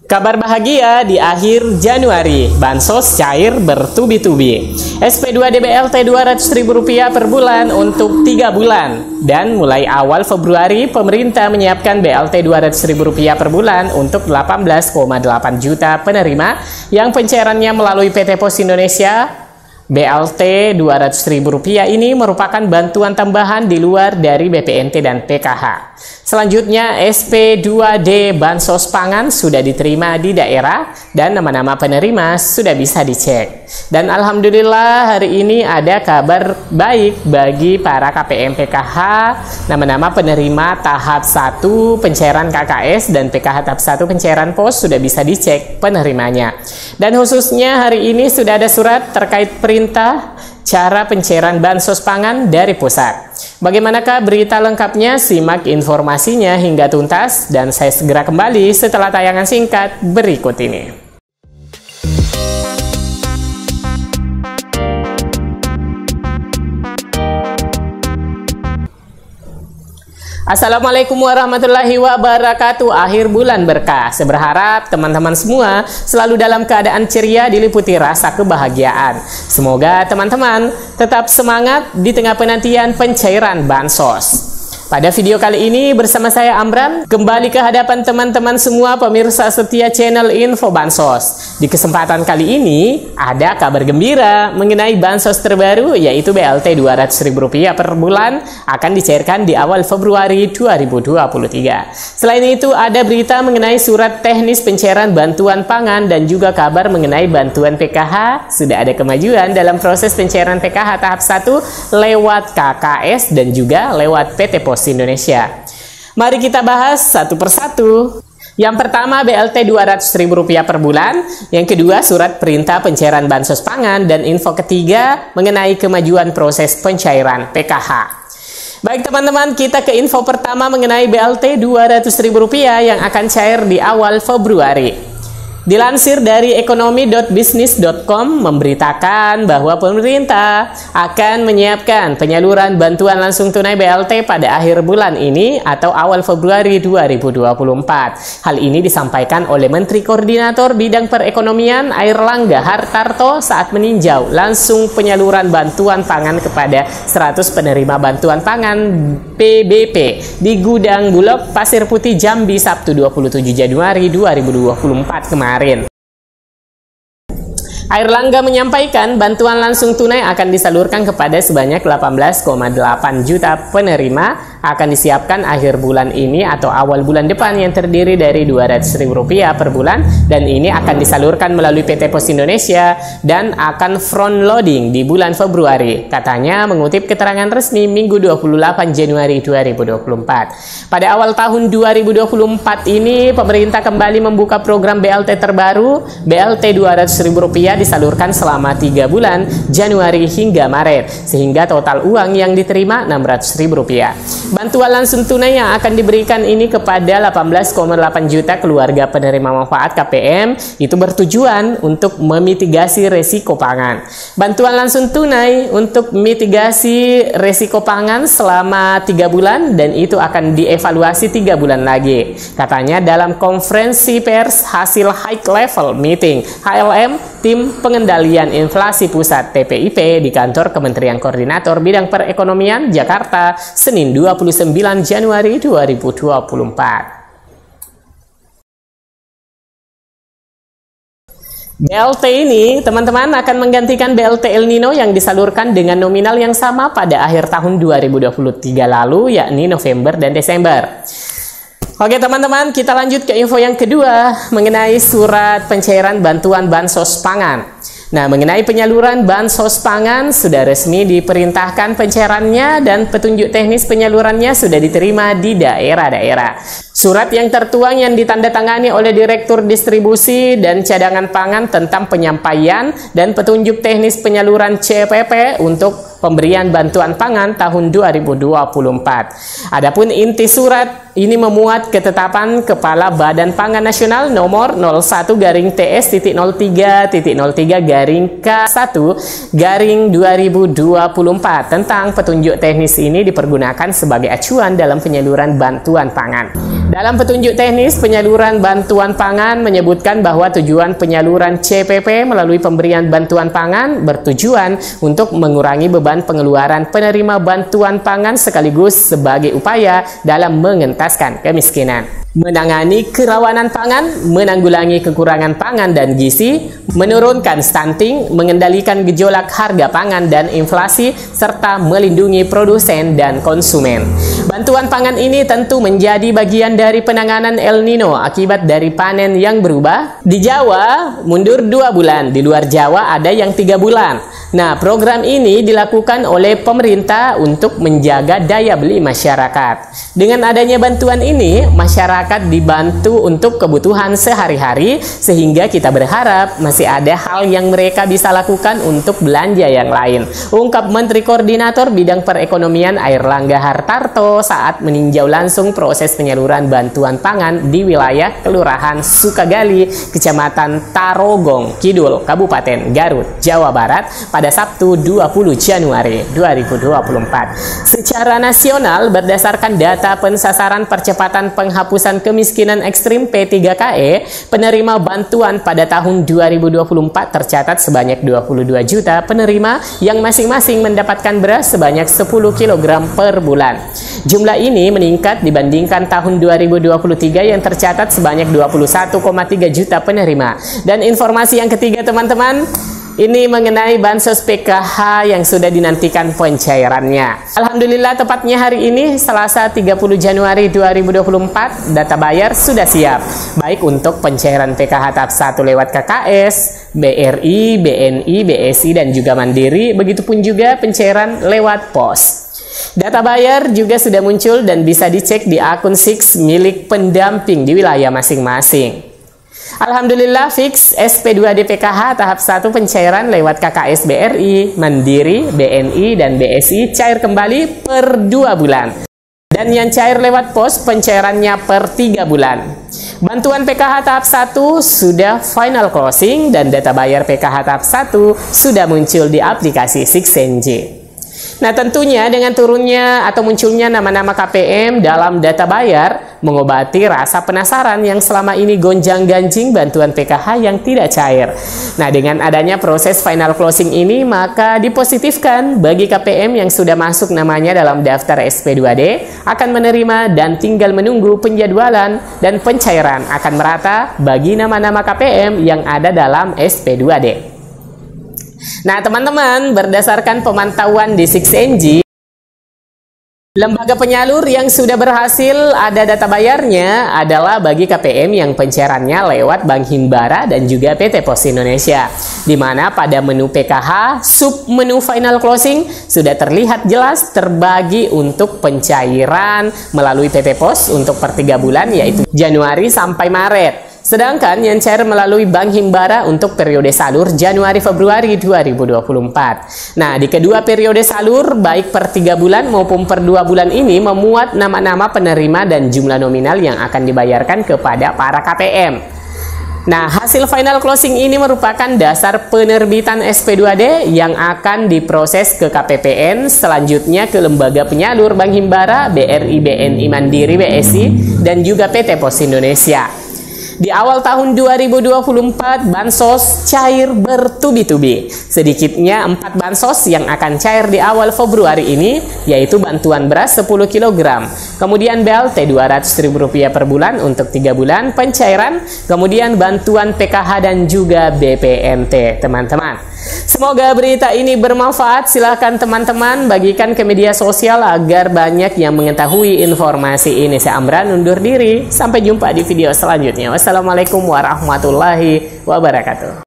Kabar bahagia di akhir Januari, bansos cair bertubi-tubi. SP2 DBLT Rp200.000 per bulan untuk 3 bulan. Dan mulai awal Februari, pemerintah menyiapkan BLT Rp200.000 per bulan untuk 18,8 juta penerima yang pencairannya melalui PT Pos Indonesia. BLT Rp200.000 ini merupakan bantuan tambahan di luar dari BPNT dan PKH. Selanjutnya, SP2D Bansos Pangan sudah diterima di daerah dan nama-nama penerima sudah bisa dicek. Dan alhamdulillah hari ini ada kabar baik bagi para KPM PKH. Nama-nama penerima tahap 1 pencairan KKS dan PKH tahap 1 pencairan pos sudah bisa dicek penerimanya. Dan khususnya hari ini sudah ada surat terkait perintah cara pencairan bansos pangan dari pusat. Bagaimanakah berita lengkapnya? Simak informasinya hingga tuntas dan saya segera kembali setelah tayangan singkat berikut ini. Assalamualaikum warahmatullahi wabarakatuh. Akhir bulan berkah. Saya berharap teman-teman semua selalu dalam keadaan ceria diliputi rasa kebahagiaan. Semoga teman-teman tetap semangat di tengah penantian pencairan bansos. Pada video kali ini bersama saya Amran kembali ke hadapan teman-teman semua pemirsa setia channel Info Bansos. Di kesempatan kali ini ada kabar gembira mengenai bansos terbaru yaitu BLT Rp200.000 per bulan akan dicairkan di awal Februari 2023. Selain itu ada berita mengenai surat teknis pencairan bantuan pangan dan juga kabar mengenai bantuan PKH. Sudah ada kemajuan dalam proses pencairan PKH tahap 1 lewat KKS dan juga lewat PT Pos Indonesia. Mari kita bahas satu persatu. Yang pertama BLT Rp200.000 per bulan, yang kedua surat perintah pencairan bansos pangan, dan info ketiga mengenai kemajuan proses pencairan PKH. Baik teman-teman, kita ke info pertama mengenai BLT Rp200.000 yang akan cair di awal Februari. Dilansir dari ekonomi.bisnis.com memberitakan bahwa pemerintah akan menyiapkan penyaluran bantuan langsung tunai BLT pada akhir bulan ini atau awal Februari 2024. Hal ini disampaikan oleh Menteri Koordinator Bidang Perekonomian Airlangga Hartarto saat meninjau langsung penyaluran bantuan pangan kepada 100 penerima bantuan pangan PBP di Gudang Bulog Pasir Putih Jambi Sabtu 27 Januari 2024 kemarin. Airlangga menyampaikan bantuan langsung tunai akan disalurkan kepada sebanyak 18,8 juta penerima, akan disiapkan akhir bulan ini atau awal bulan depan yang terdiri dari Rp200.000 per bulan, dan ini akan disalurkan melalui PT Pos Indonesia dan akan front loading di bulan Februari, katanya mengutip keterangan resmi Minggu 28 Januari 2024. Pada awal tahun 2024 ini pemerintah kembali membuka program BLT terbaru. BLT Rp200.000 disalurkan selama 3 bulan Januari hingga Maret, sehingga total uang yang diterima Rp600.000. Bantuan langsung tunai yang akan diberikan ini kepada 18,8 juta keluarga penerima manfaat KPM itu bertujuan untuk memitigasi resiko pangan. Bantuan langsung tunai untuk mitigasi resiko pangan selama 3 bulan dan itu akan dievaluasi 3 bulan lagi, katanya dalam konferensi pers hasil high level meeting HLM Tim Pengendalian Inflasi Pusat TPIP di kantor Kementerian Koordinator Bidang Perekonomian Jakarta Senin 29 Januari 2024. BLT ini, teman-teman, akan menggantikan BLT El Nino yang disalurkan dengan nominal yang sama pada akhir tahun 2023 lalu, yakni November dan Desember. Oke teman-teman, kita lanjut ke info yang kedua mengenai surat pencairan bantuan bansos pangan. Nah, mengenai penyaluran bansos pangan sudah resmi diperintahkan pencairannya dan petunjuk teknis penyalurannya sudah diterima di daerah-daerah. Surat yang tertuang yang ditandatangani oleh Direktur Distribusi dan Cadangan Pangan tentang penyampaian dan petunjuk teknis penyaluran CPP untuk pemberian bantuan pangan tahun 2024. Adapun inti surat ini memuat ketetapan Kepala Badan Pangan Nasional nomor 01-TS.03-03-K1-2024 tentang petunjuk teknis ini dipergunakan sebagai acuan dalam penyaluran bantuan pangan. Dalam petunjuk teknis penyaluran bantuan pangan menyebutkan bahwa tujuan penyaluran CPP melalui pemberian bantuan pangan bertujuan untuk mengurangi beban pengeluaran penerima bantuan pangan sekaligus sebagai upaya dalam mengentaskan kemiskinan, menangani kerawanan pangan, menanggulangi kekurangan pangan dan gizi, menurunkan stunting, mengendalikan gejolak harga pangan dan inflasi, serta melindungi produsen dan konsumen. Bantuan pangan ini tentu menjadi bagian dari penanganan El Nino akibat dari panen yang berubah. Di Jawa mundur 2 bulan, di luar Jawa ada yang 3 bulan. Nah, program ini dilakukan oleh pemerintah untuk menjaga daya beli masyarakat. Dengan adanya bantuan ini, masyarakat dibantu untuk kebutuhan sehari-hari, sehingga kita berharap masih ada hal yang mereka bisa lakukan untuk belanja yang lain, ungkap Menteri Koordinator Bidang Perekonomian Airlangga Hartarto saat meninjau langsung proses penyaluran bantuan pangan di wilayah Kelurahan Sukagali, Kecamatan Tarogong Kidul, Kabupaten Garut, Jawa Barat pada Sabtu 20 Januari 2024. Secara nasional, berdasarkan data pensasaran percepatan penghapusan kemiskinan ekstrim P3KE, penerima bantuan pada tahun 2024 tercatat sebanyak 22 juta penerima yang masing-masing mendapatkan beras sebanyak 10 kg per bulan. Jumlah ini meningkat dibandingkan tahun 2023 yang tercatat sebanyak 21,3 juta penerima. Dan informasi yang ketiga, teman-teman, ini mengenai bansos PKH yang sudah dinantikan pencairannya. Alhamdulillah, tepatnya hari ini Selasa 30 Januari 2024, data bayar sudah siap, baik untuk pencairan PKH tahap 1 lewat KKS, BRI, BNI, BSI dan juga Mandiri, begitupun juga pencairan lewat pos. Data bayar juga sudah muncul dan bisa dicek di akun SIX milik pendamping di wilayah masing-masing. Alhamdulillah, fix SP2D PKH tahap 1 pencairan lewat KKS BRI, Mandiri, BNI, dan BSI cair kembali per 2 bulan. Dan yang cair lewat pos pencairannya per 3 bulan. Bantuan PKH tahap 1 sudah final closing dan data bayar PKH tahap 1 sudah muncul di aplikasi SIX-NJ. Nah, tentunya dengan turunnya atau munculnya nama-nama KPM dalam data bayar mengobati rasa penasaran yang selama ini gonjang-ganjing bantuan PKH yang tidak cair. Nah, dengan adanya proses final closing ini, maka dipositifkan bagi KPM yang sudah masuk namanya dalam daftar SP2D akan menerima dan tinggal menunggu penjadwalan dan pencairan akan merata bagi nama-nama KPM yang ada dalam SP2D. Nah, teman-teman, berdasarkan pemantauan di SIX-NJ, lembaga penyalur yang sudah berhasil ada data bayarnya adalah bagi KPM yang pencairannya lewat Bank Himbara dan juga PT Pos Indonesia, di mana pada menu PKH, sub menu final closing sudah terlihat jelas terbagi untuk pencairan melalui PT Pos untuk per 3 bulan, yaitu Januari sampai Maret. Sedangkan yang cair melalui Bank Himbara untuk periode salur Januari-Februari 2024. Nah, di kedua periode salur, baik per 3 bulan maupun per 2 bulan ini memuat nama-nama penerima dan jumlah nominal yang akan dibayarkan kepada para KPM. Nah, hasil final closing ini merupakan dasar penerbitan SP2D yang akan diproses ke KPPN, selanjutnya ke lembaga penyalur Bank Himbara, BRI, BNI, Mandiri, BSI, dan juga PT Pos Indonesia. Di awal tahun 2024, bansos cair bertubi-tubi. Sedikitnya 4 bansos yang akan cair di awal Februari ini, yaitu bantuan beras 10 kg, kemudian BLT Rp200.000 per bulan untuk 3 bulan pencairan, kemudian bantuan PKH dan juga BPNT, teman-teman. Semoga berita ini bermanfaat. Silahkan teman-teman bagikan ke media sosial agar banyak yang mengetahui informasi ini. Saya Amran undur diri. Sampai jumpa di video selanjutnya. Wassalamualaikum warahmatullahi wabarakatuh.